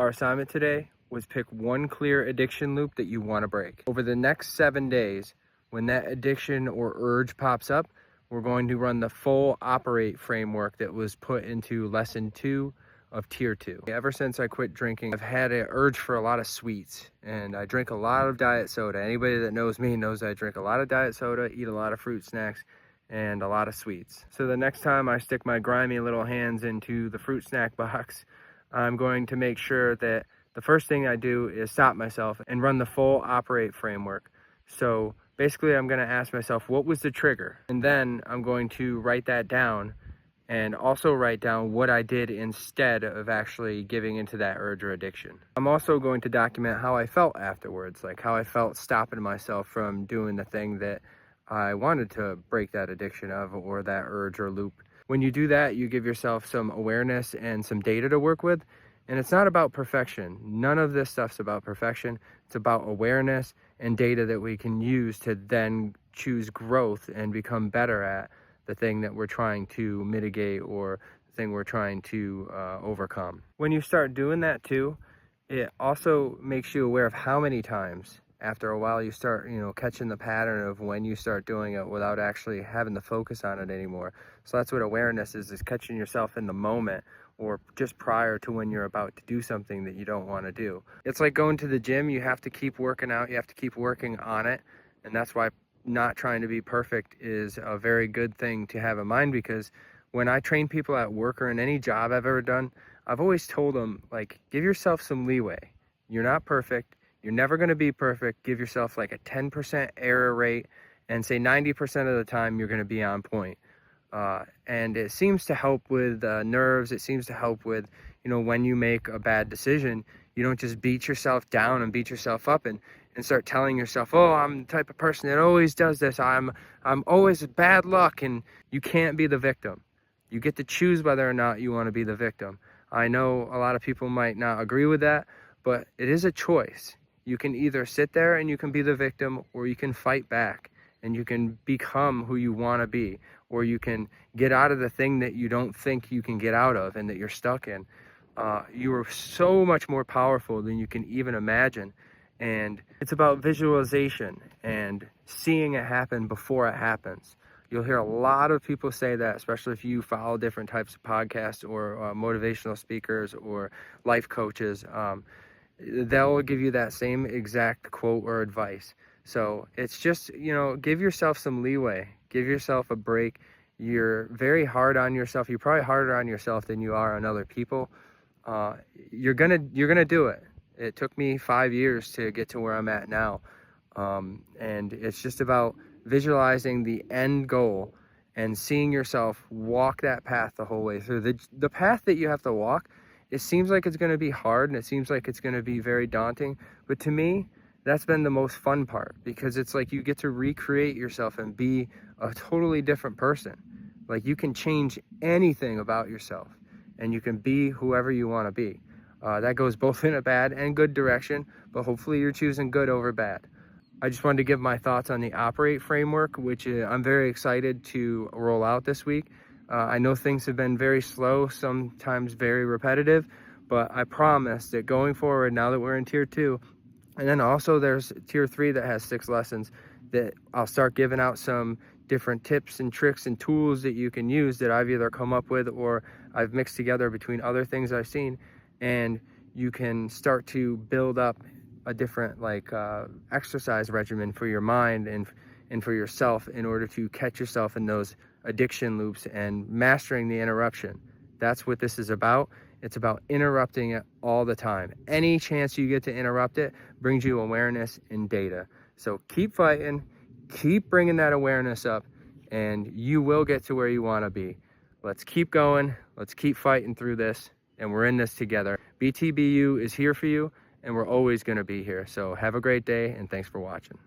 Our assignment today was pick one clear addiction loop that you want to break. Over the next 7 days, when that addiction or urge pops up, we're going to run the full operate framework that was put into lesson 2 of tier 2. Ever since I quit drinking, I've had an urge for a lot of sweets, and I drink a lot of diet soda. Anybody that knows me knows I drink a lot of diet soda, eat a lot of fruit snacks, and a lot of sweets. So the next time I stick my grimy little hands into the fruit snack box, I'm going to make sure that the first thing I do is stop myself and run the full operate framework. So basically I'm going to ask myself, what was the trigger? And then I'm going to write that down and also write down what I did instead of actually giving into that urge or addiction. I'm also going to document how I felt afterwards, like how I felt stopping myself from doing the thing that I wanted to break that addiction of or that urge or loop. When you do that, you give yourself some awareness and some data to work with. And it's not about perfection. None of this stuff's about perfection. It's about awareness and data that we can use to then choose growth and become better at the thing that we're trying to mitigate or the thing we're trying to overcome. When you start doing that too, it also makes you aware of how many times after a while you start, catching the pattern of when you start doing it without actually having to focus on it anymore. So that's what awareness is catching yourself in the moment or just prior to when you're about to do something that you don't want to do. It's like going to the gym. You have to keep working out. You have to keep working on it. And that's why not trying to be perfect is a very good thing to have in mind, because when I train people at work or in any job I've ever done, I've always told them, give yourself some leeway. You're not perfect. You're never going to be perfect. Give yourself a 10% error rate and say 90% of the time you're going to be on point. And it seems to help with nerves. It seems to help with, when you make a bad decision, you don't just beat yourself down and beat yourself up and start telling yourself, oh, I'm the type of person that always does this. I'm always bad luck. And you can't be the victim. You get to choose whether or not you want to be the victim. I know a lot of people might not agree with that, but it is a choice. You can either sit there and you can be the victim, or you can fight back and you can become who you want to be, or you can get out of the thing that you don't think you can get out of and that you're stuck in. You are so much more powerful than you can even imagine. And it's about visualization and seeing it happen before it happens. You'll hear a lot of people say that, especially if you follow different types of podcasts or motivational speakers or life coaches. They'll give you that same exact quote or advice. So it's just, give yourself some leeway. Give yourself a break. You're very hard on yourself. You're probably harder on yourself than you are on other people. You're gonna do it. It took me 5 years to get to where I'm at now. And it's just about visualizing the end goal and seeing yourself walk that path the whole way through. The path that you have to walk, it seems like it's going to be hard and it seems like it's going to be very daunting. But to me, that's been the most fun part, because it's like you get to recreate yourself and be a totally different person. Like you can change anything about yourself and you can be whoever you want to be. That goes both in a bad and good direction, but hopefully you're choosing good over bad. I just wanted to give my thoughts on the operate framework, which I'm very excited to roll out this week. I know things have been very slow, sometimes very repetitive, but I promise that going forward, now that we're in tier 2, and then also there's tier 3 that has 6 lessons, that I'll start giving out some different tips and tricks and tools that you can use that I've either come up with or I've mixed together between other things I've seen. And you can start to build up a different exercise regimen for your mind and for yourself in order to catch yourself in those addiction loops and mastering the interruption. That's what this is about. It's about interrupting it all the time. Any chance you get to interrupt it brings you awareness and data. So keep fighting, keep bringing that awareness up, and you will get to where you want to be. Let's keep going. Let's keep fighting through this, and we're in this together. BTBU is here for you, and we're always going to be here. So have a great day, and thanks for watching.